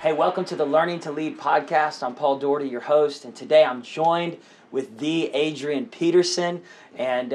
Hey, welcome to the Learning to Lead podcast. I'm Paul Daugherty, your host, and today I'm joined with the Adrian Peterson, and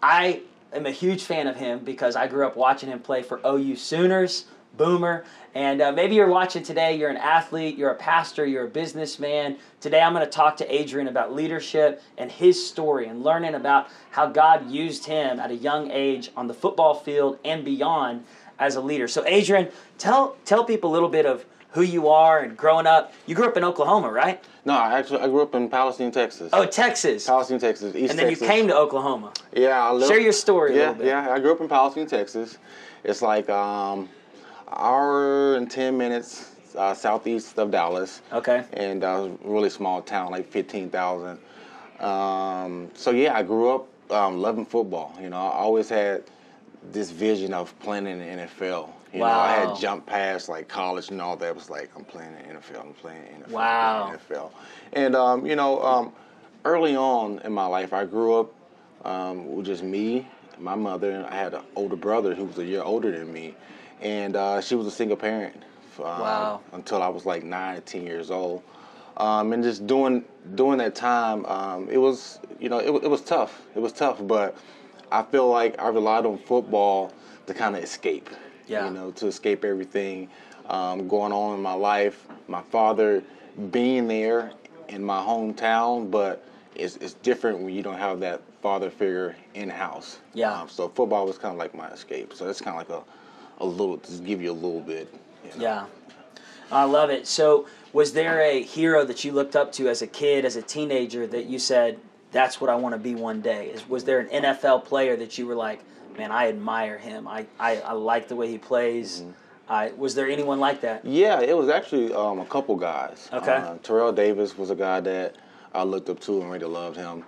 I am a huge fan of him because I grew up watching him play for OU Sooners, Boomer, and maybe you're watching today, you're an athlete, you're a pastor, you're a businessman. Today I'm going to talk to Adrian about leadership and his story and learning about how God used him at a young age on the football field and beyond as a leader. So Adrian, tell people a little bit of who you are and growing up. You grew up in Oklahoma, right? No, I grew up in Palestine, Texas. Oh, Texas. Palestine, Texas, East Texas. And then you came to Oklahoma. Yeah. Share your story a little bit. Yeah, I grew up in Palestine, Texas. It's like an hour and 10 minutes southeast of Dallas. Okay. And a really small town, like 15,000. So yeah, I grew up loving football. You know, I always had this vision of playing in the NFL. You know, I had jumped past like college and all that. It was like, I'm playing in the NFL, I'm playing in the NFL, wow. I'm playing in the NFL. And, early on in my life, I grew up with just me, my mother, and I had an older brother who was a year older than me. And she was a single parent until I was like 9 or 10 years old. And just during that time, it was, it was tough. It was tough, but I feel like I relied on football to kind of escape. Yeah. To escape everything going on in my life. My father being there in my hometown, but it's different when you don't have that father figure in-house. Yeah. So football was kind of like my escape. So it's kind of like a little, just give you a little bit. Yeah. I love it. So was there a hero that you looked up to as a kid, as a teenager, that you said, that's what I want to be one day? Was there an NFL player that you were like, man, I admire him. I like the way he plays. Mm-hmm. Was there anyone like that? Yeah, it was actually a couple guys. Okay. Terrell Davis was a guy that I looked up to and really loved him.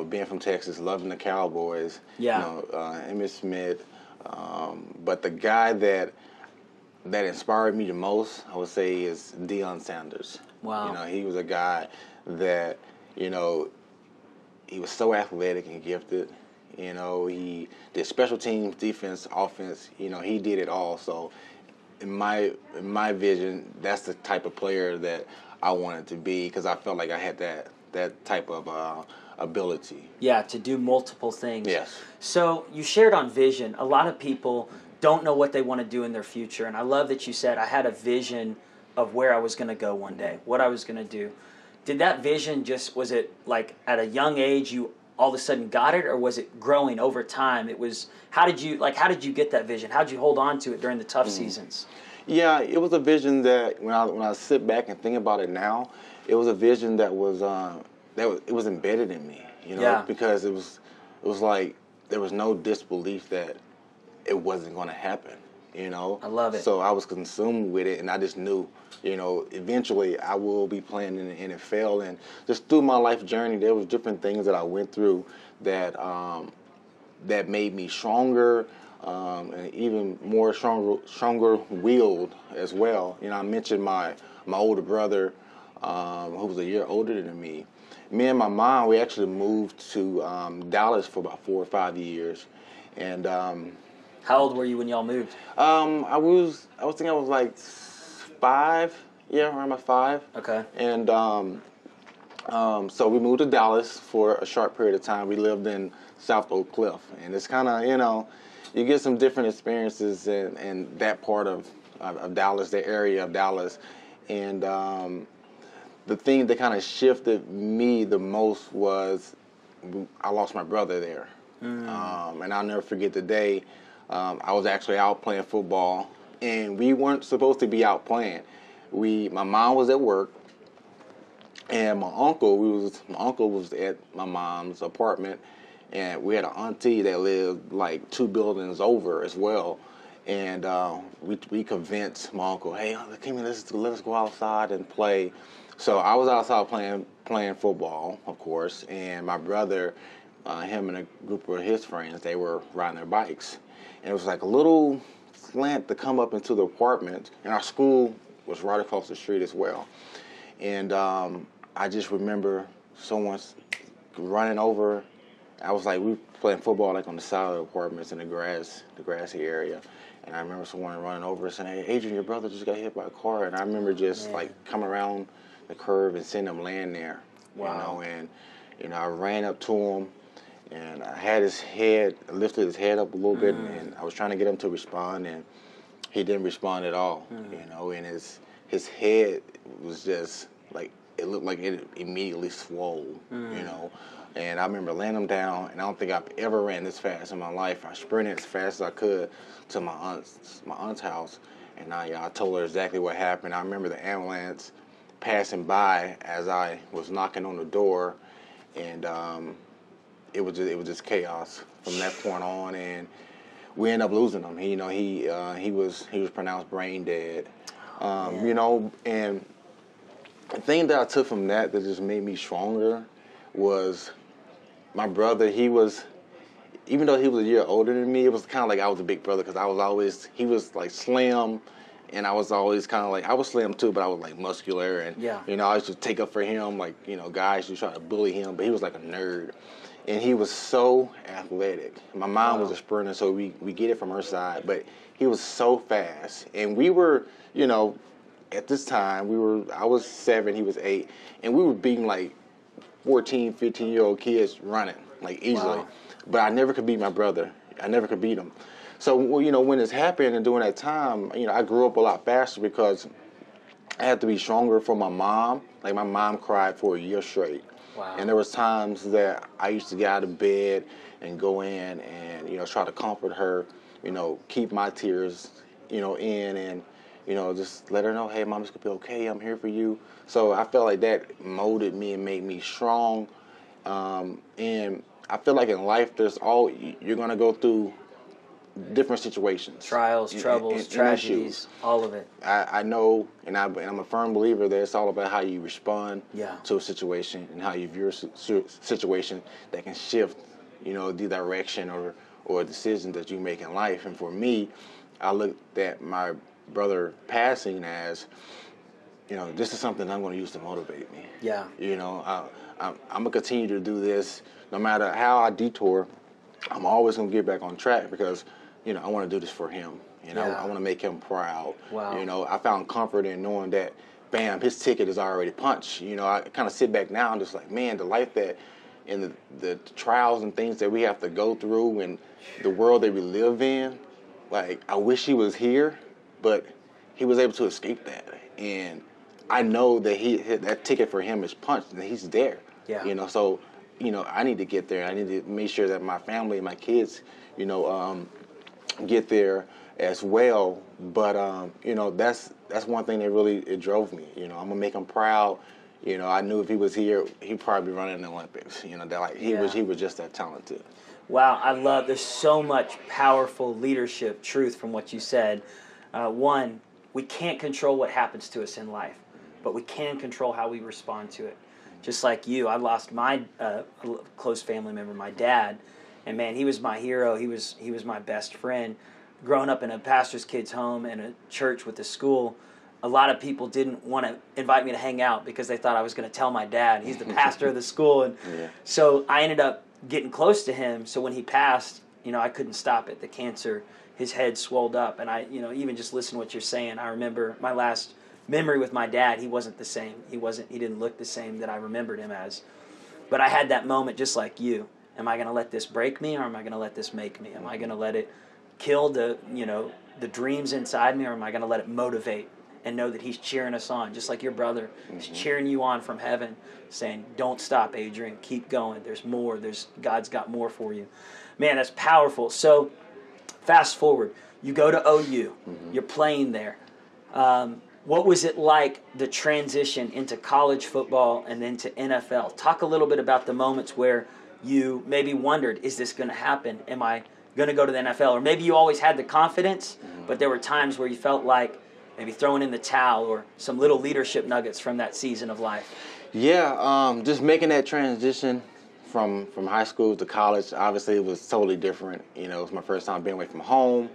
Being from Texas, loving the Cowboys. Yeah. Emmitt Smith. But the guy that inspired me the most, I would say, is Deion Sanders. Wow. He was a guy that, he was so athletic and gifted. He did special teams, defense, offense. He did it all. So, in my vision, that's the type of player that I wanted to be because I felt like I had that type of ability. Yeah, to do multiple things. Yes. So you shared on vision. A lot of people don't know what they want to do in their future, and I love that you said I had a vision of where I was going to go one day, what I was going to do. Did that vision was it like at a young age you all of a sudden got it, or was it growing over time? How did you get that vision? How did you hold on to it during the tough seasons? Yeah, it was a vision that when I sit back and think about it now, it was a vision that was it was embedded in me, because it was like there was no disbelief that it wasn't going to happen, I love it. So I was consumed with it, and I just knew, eventually I will be playing in the NFL. And just through my life journey, there was different things that I went through that that made me stronger, and even more stronger-willed as well. I mentioned my older brother, who was a year older than me. Me and my mom, we actually moved to Dallas for about 4 or 5 years, and how old were you when y'all moved? I think I was like 5. Yeah, around my 5. Okay. And so we moved to Dallas for a short period of time. We lived in South Oak Cliff, and it's kind of you get some different experiences in that part of Dallas, the area of Dallas, and the thing that kind of shifted me the most was I lost my brother there, and I'll never forget the day. I was actually out playing football, and we weren't supposed to be out playing. My mom was at work, and my uncle was at my mom's apartment, and we had an auntie that lived like 2 buildings over as well. And we convinced my uncle, hey, come here, let us go outside and play. So I was outside playing football, of course, and my brother, him and a group of his friends, they were riding their bikes. And it was like a little slant to come up into the apartment, and our school was right across the street as well. And I just remember someone running over I was like, we were playing football like on the side of the apartments in the grassy area. And I remember someone running over saying, "Hey, Adrian, your brother just got hit by a car." And I remember just like coming around the curve and seeing him laying there. Wow. And I ran up to him, and I had his head, lifted his head up a little bit, and I was trying to get him to respond, and he didn't respond at all. And his head was just like, it looked like it immediately swole. And I remember laying him down, and I don't think I've ever ran this fast in my life. I sprinted as fast as I could to my aunt's house, and I told her exactly what happened. I remember the ambulance passing by as I was knocking on the door, and it was just chaos from that point on, and we ended up losing him. He was pronounced brain dead. And the thing that I took from that just made me stronger was my brother. Even though he was a year older than me, it was kind of like I was a big brother because he was like slim, and I was always kind of like, I was slim too, but I was like muscular, and I used to take up for him, like, guys used to try to bully him, but he was like a nerd, and he was so athletic. My mom was a sprinter, so we get it from her side, but he was so fast, and we were, at this time, I was 7, he was 8, and we were beating like 14, 15-year-old kids running, like easily. Wow. But I never could beat my brother. I never could beat him. So, when this happened and during that time, I grew up a lot faster because I had to be stronger for my mom. Like, my mom cried for a year straight. Wow. And there was times that I used to get out of bed and go in and, try to comfort her, keep my tears, in and, just let her know, hey, Mom, it's going to be okay. I'm here for you. So I felt like that molded me and made me strong. And I feel like in life, you're going to go through different situations. Trials, troubles, tragedies, all of it. I know, and I'm a firm believer that it's all about how you respond to a situation and how you view a situation that can shift, the direction or decisions that you make in life. And for me, I looked at my brother passing as, this is something I'm going to use to motivate me. Yeah. I'm going to continue to do this. No matter how I detour, I'm always going to get back on track because, I want to do this for him. I want to make him proud. Wow. I found comfort in knowing that, bam, his ticket is already punched. I kind of sit back now and just like, man, the life that and the trials and things that we have to go through and the world that we live in, like, I wish he was here, but he was able to escape that. And I know that that ticket for him is punched and he's there. Yeah. So, I need to get there. I need to make sure that my family and my kids, get there as well. But, that's one thing that really, it drove me. I'm going to make him proud. I knew if he was here, he'd probably be running in the Olympics. He was just that talented. Wow, there's so much powerful leadership truth from what you said. One, we can't control what happens to us in life, but we can control how we respond to it. Just like you, I lost my close family member, my dad, and man, he was my hero. He was my best friend. Growing up in a pastor's kid's home and a church with a school, a lot of people didn't want to invite me to hang out because they thought I was going to tell my dad. He's the pastor of the school, and so I ended up getting close to him. So when he passed, I couldn't stop it. The cancer, his head swelled up, and I, even just listen to what you're saying. I remember my last memory with my dad. He wasn't the same. He didn't look the same that I remembered him as. But I had that moment just like you. Am I going to let this break me, or am I going to let this make me? Am I going to let it kill the dreams inside me, or am I going to let it motivate and know that he's cheering us on, just like your brother is cheering you on from heaven, saying, don't stop, Adrian, keep going. There's more. God's got more for you. Man, that's powerful. So fast forward. You go to OU. You're playing there. What was it like, the transition into college football and then to NFL? Talk a little bit about the moments where you maybe wondered, is this going to happen? Am I going to go to the NFL? Or maybe you always had the confidence, but there were times where you felt like maybe throwing in the towel, or some little leadership nuggets from that season of life. Yeah, just making that transition from high school to college, obviously it was totally different. It was my first time being away from home.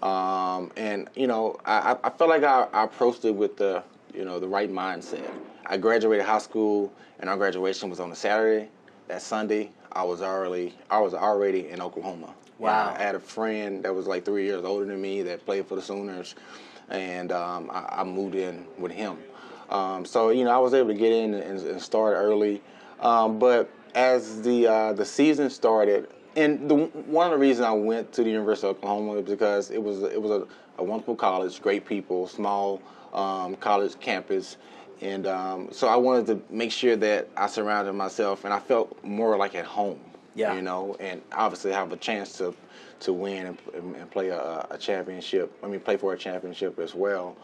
And I felt like I approached it with the right mindset. I graduated high school, and our graduation was on a Saturday. that Sunday, I was already in Oklahoma. Wow. I had a friend that was like 3 years older than me that played for the Sooners, and I moved in with him. So I was able to get in and start early. But as the season started, and one of the reasons I went to the University of Oklahoma was because it was a wonderful college, great people, small college campus. And so I wanted to make sure that I surrounded myself and I felt more like at home, and obviously have a chance to win and play a championship. Play for a championship as well.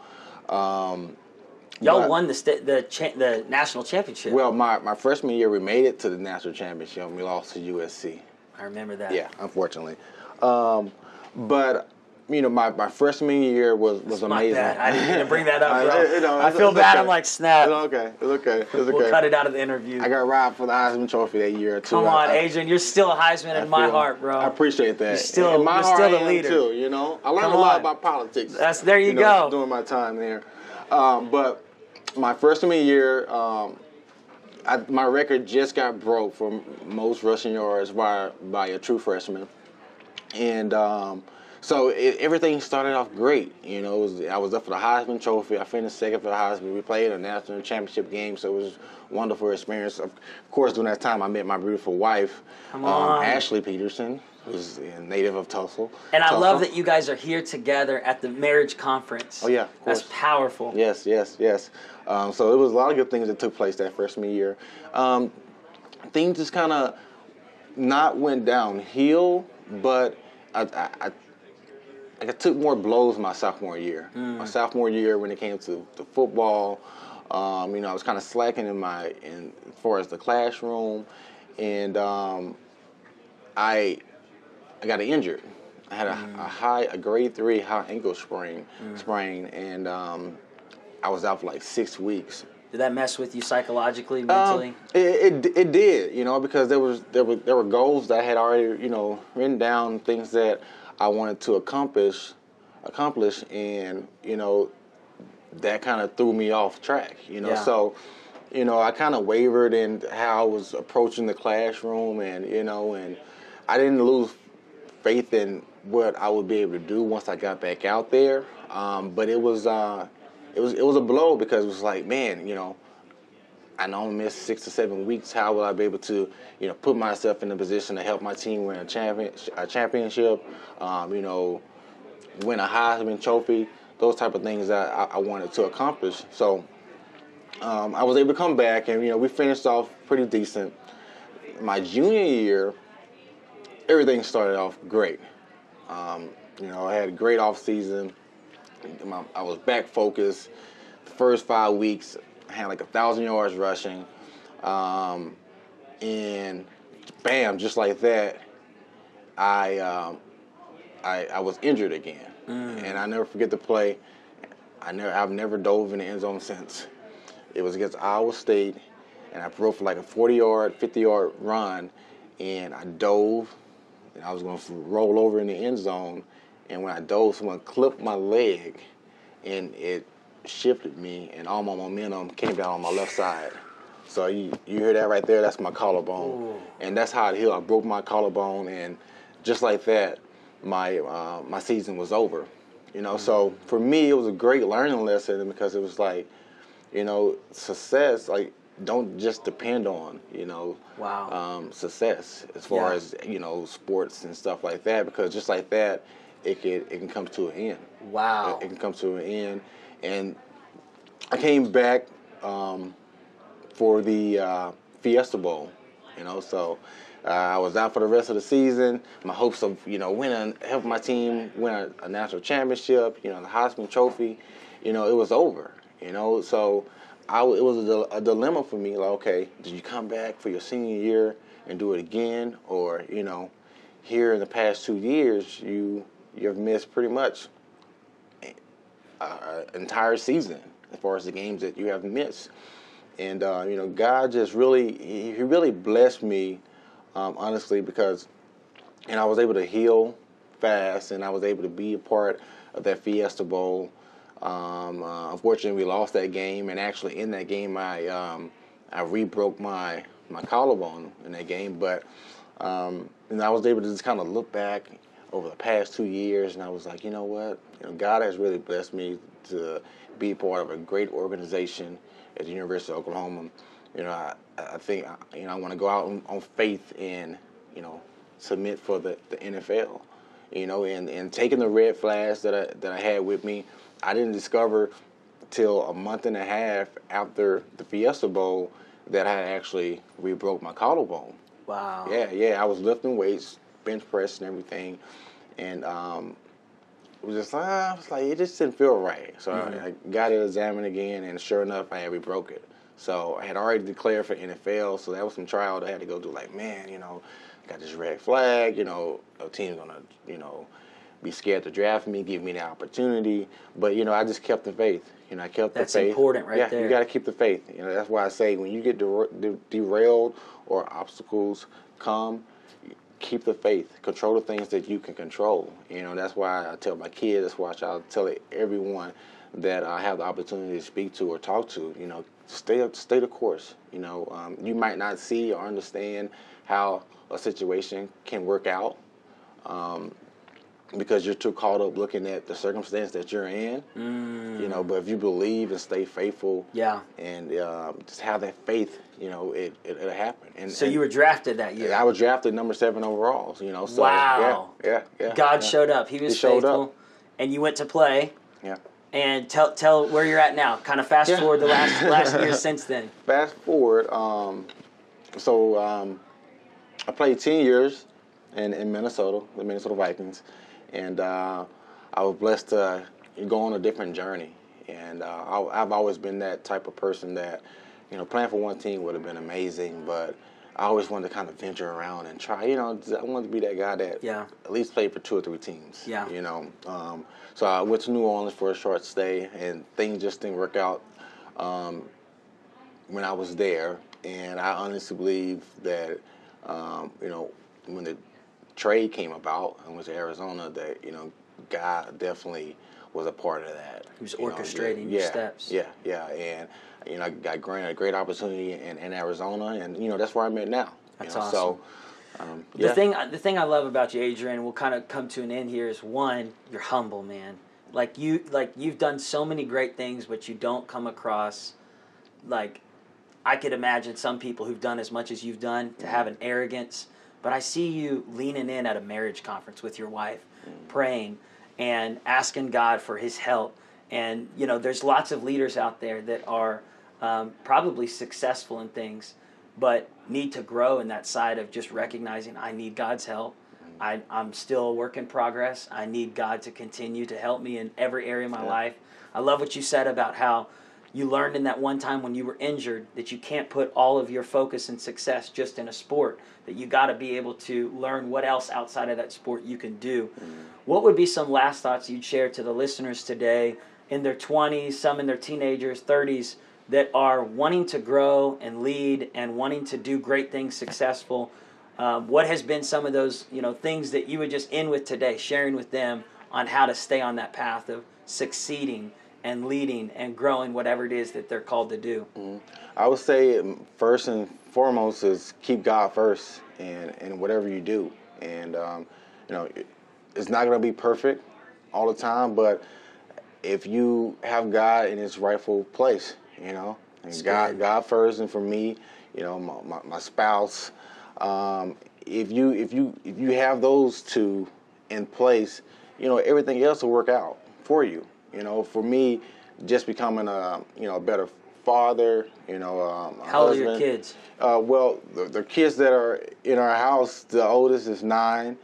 Y'all won the national championship. Well, my freshman year, we made it to the national championship, and we lost to USC. I remember that. Yeah, unfortunately. But my freshman year was amazing. My bad. I didn't even bring that up, bro. I feel bad. Okay. I'm like, snap. It's okay. We'll cut it out of the interview. I got robbed for the Heisman Trophy that year too. Come on, Adrian. You're still a Heisman in my heart, bro. I appreciate that. You're still the leader too. I learned a lot about politics. There you go. During my time there, but my freshman year, my record just got broke for most rushing yards by a true freshman, and so everything started off great. I was up for the Heisman Trophy. I finished second for the Heisman. We played a national championship game, so it was a wonderful experience. Of course, during that time, I met my beautiful wife, Ashley Peterson, who's a native of Tulsa. And I love that you guys are here together at the marriage conference. Oh, yeah, of course. That's powerful. Yes. So it was a lot of good things that took place that freshman year. Things just kind of not went downhill, but I took more blows my sophomore year. My sophomore year, when it came to football, I was kind of slacking as far as the classroom, and I got injured. I had a grade 3 high ankle sprain, and I was out for like 6 weeks. Did that mess with you psychologically, mentally? It did, because there were goals that I had already, written down, things that I wanted to accomplish, and that kind of threw me off track. So I kind of wavered in how I was approaching the classroom, and and I didn't lose faith in what I would be able to do once I got back out there. But it was a blow, because it was like, man, I know I missed 6 to 7 weeks. How will I be able to, put myself in a position to help my team win a championship, win a Heisman Trophy, those type of things that I wanted to accomplish. So I was able to come back, and we finished off pretty decent. My junior year, everything started off great. I had a great off season. I was back focused. The first 5 weeks, I had like 1,000 yards rushing, and bam, just like that, I was injured again, and I never forget the play. I've never dove in the end zone since. It was against Iowa State, and I broke for like a 40-yard, 50-yard run, and I dove, and I was going to roll over in the end zone, and when I dove, someone clipped my leg, and it shifted me, and all my momentum came down on my left side. So you hear that right there? That's my collarbone. Ooh. And that's how it healed. I broke my collarbone, and just like that, my season was over. So for me, it was a great learning lesson, because it was like, success, like, don't just depend on, success as far as, sports and stuff like that, because just like that, it can come to an end. Wow. It can come to an end. And I came back for the Fiesta Bowl, so I was out for the rest of the season. My hopes of, helping my team win a national championship, the Heisman Trophy, it was over, So it was a dilemma for me, like, okay, did you come back for your senior year and do it again? Or, here in the past 2 years, you've missed pretty much an entire season as far as the games that you have missed. And, God just He really blessed me, honestly, because, I was able to heal fast, and I was able to be a part of that Fiesta Bowl. Unfortunately, we lost that game, and actually in that game, I re-broke my my collarbone in that game. But and I was able to just kind of look back over the past 2 years, and I was like, you know what? God has really blessed me to be part of a great organization at the University of Oklahoma. I think I want to go out on faith and submit for the NFL. And taking the red flags that I had with me, I didn't discover till a month and a half after the Fiesta Bowl that I actually re-broke my collarbone. Wow. Yeah. I was lifting weights, bench press and everything, and it was just like it just didn't feel right. So I got it examined again, and sure enough, I had re-broke it. So I had already declared for NFL, so that was some trial that I had to go do. Like, man, got this red flag. A team's gonna, be scared to draft me, give me the opportunity. But I just kept the faith. I kept the faith. That's important, right there. Yeah, you got to keep the faith. That's why I say when you get derailed or obstacles come, keep the faith. Control the things that you can control. That's why I tell my kids. That's why I tell everyone that I have the opportunity to speak to or talk to. Stay the course. You might not see or understand how a situation can work out. Because you're too caught up looking at the circumstance that you're in, but if you believe and stay faithful, and just have that faith, it'll happen. And so you were drafted that year. I was drafted number 7 overall. So wow. Yeah. God showed up. He was faithful, and you went to play. Yeah. And tell where you're at now. Kind of fast forward the last year since then. Fast forward. I played 10 years in Minnesota, the Minnesota Vikings. And I was blessed to go on a different journey. And I've always been that type of person that, playing for one team would have been amazing, but I always wanted to kind of venture around and try. I wanted to be that guy that at least played for 2 or 3 teams. Yeah. So I went to New Orleans for a short stay, and things just didn't work out when I was there. And I honestly believe that, when the trade came about and went to Arizona, that God definitely was a part of that. He was orchestrating your steps. Yeah, and I got granted a great opportunity in Arizona, and that's where I'm at now. That's awesome. So, the thing I love about you, Adrian, we'll kind of come to an end here, is one, you're humble, man. You've done so many great things, but you don't come across like I could imagine some people who've done as much as you've done to have an arrogance. But I see you leaning in at a marriage conference with your wife, praying and asking God for His help. And, there's lots of leaders out there that are probably successful in things, but need to grow in that side of just recognizing I need God's help. I'm still a work in progress. I need God to continue to help me in every area of my life. I love what you said about how you learned in that one time when you were injured that you can't put all of your focus and success just in a sport, that you got to be able to learn what else outside of that sport you can do. What would be some last thoughts you'd share to the listeners today in their 20s, some in their teenagers, 30s, that are wanting to grow and lead and wanting to do great things successful? What has been some of those things that you would just end with today, sharing with them on how to stay on that path of succeeding and leading and growing whatever it is that they're called to do? I would say first and foremost is keep God first in whatever you do. And, it's not going to be perfect all the time, but if you have God in His rightful place, and God first, and for me, my spouse, if you have those two in place, everything else will work out for you. For me, just becoming a better father, a How husband. old are your kids? Well, the kids that are in our house, the oldest is 9,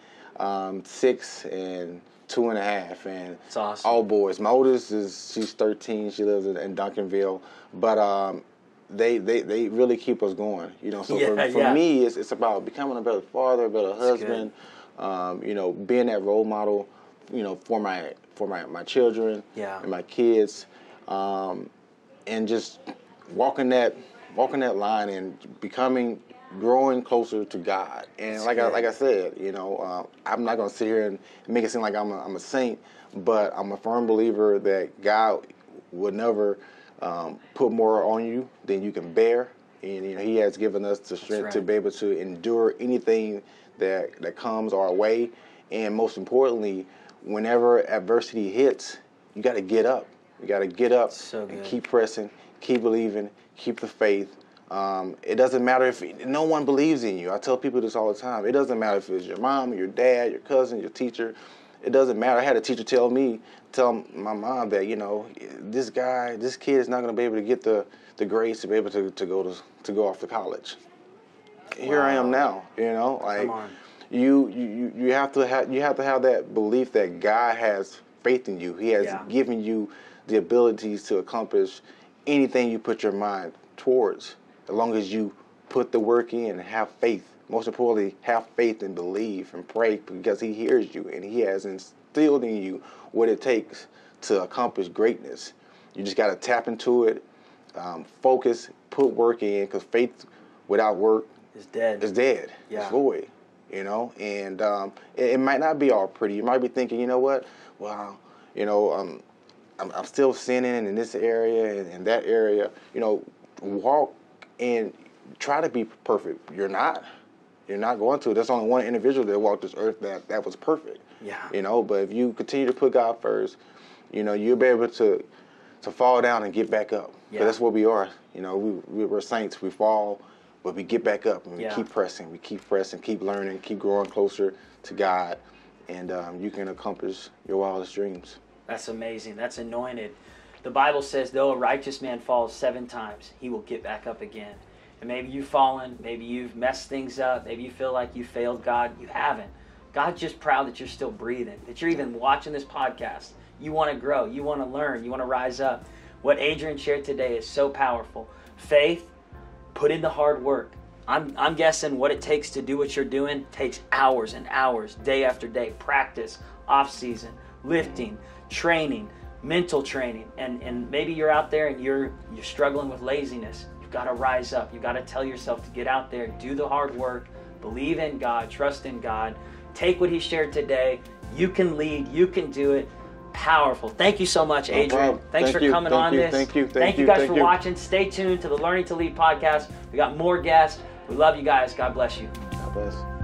6, and 2.5, and it's awesome. All boys. My oldest she's 13. She lives in Duncanville, but they really keep us going. So for me, it's about becoming a better father, a better husband. Being that role model, for my children and my kids, and just walking that line and growing closer to God. And like I said, I'm not going to sit here and make it seem like I'm a saint, but I'm a firm believer that God would never put more on you than you can bear. And He has given us the strength to be able to endure anything that comes our way. And most importantly, whenever adversity hits, you got to get up. You got to get up and keep pressing, keep believing, keep the faith. It doesn't matter if no one believes in you. I tell people this all the time. It doesn't matter if it's your mom, your dad, your cousin, your teacher. It doesn't matter. I had a teacher tell my mom that, this kid is not going to be able to get the grades to be able to go off to college. Wow. Here I am now, Come on. You have to have that belief that God has faith in you. He has given you the abilities to accomplish anything you put your mind towards, as long as you put the work in and have faith. Most importantly, have faith and believe and pray, because He hears you and He has instilled in you what it takes to accomplish greatness. You just got to tap into it, focus, put work in, because faith without work is dead. Yeah. It's void. And it might not be all pretty. You might be thinking, well, I'm still sinning in this area and in that area. Walk and try to be perfect. You're not going to. There's only one individual that walked this earth that was perfect. Yeah. But if you continue to put God first, you'll be able to fall down and get back up. Yeah. That's what we are. We're saints. We fall, but we get back up and we keep pressing. We keep pressing, keep learning, keep growing closer to God, and you can accomplish your wildest dreams. That's amazing. That's anointed. The Bible says, though a righteous man falls 7 times, he will get back up again. And maybe you've fallen, maybe you've messed things up, maybe you feel like you failed God. You haven't. God's just proud that you're still breathing, that you're even watching this podcast. You want to grow, you want to learn, you want to rise up. What Adrian shared today is so powerful. Faith, put in the hard work. I'm guessing what it takes to do what you're doing takes hours and hours, day after day, practice, off season, lifting, training, mental training, and maybe you're out there and you're struggling with laziness. You've got to rise up. You've got to tell yourself to get out there, do the hard work, believe in God, trust in God, take what He shared today. You can lead, you can do it. Powerful. Thank you so much, Adrian. Thanks for coming on this. Thank you. Thank you guys for watching. Stay tuned to the Learning to Lead podcast. We got more guests. We love you guys. God bless you. God bless.